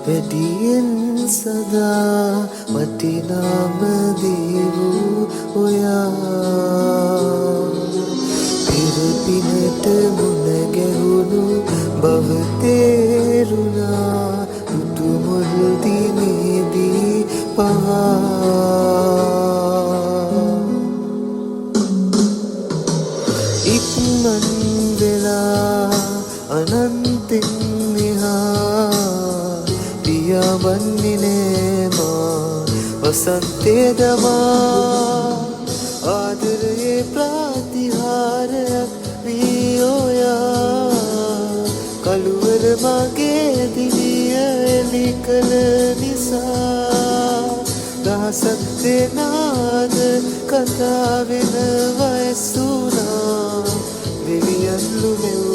වැඩියෙන් සදා වටිනාම දේ වූ ඔයා පෙර පිනට මුණ ගැහුණු බව තේරුණා දුටු මුල් දිනේදී පවා ඉක්මන් වෙලා අනන්තෙන් මෙහා පියාඹන්නේ නෑ මා වසන්තේ දමා ආදරයේ ප්‍රතිහාරයක් වී ඔයා කළුවර මගේ දිවිය එලි කළ නිසා දහසක් දෙනාද කතා වෙන වයසුනා දෙවියන් ලුමෙව්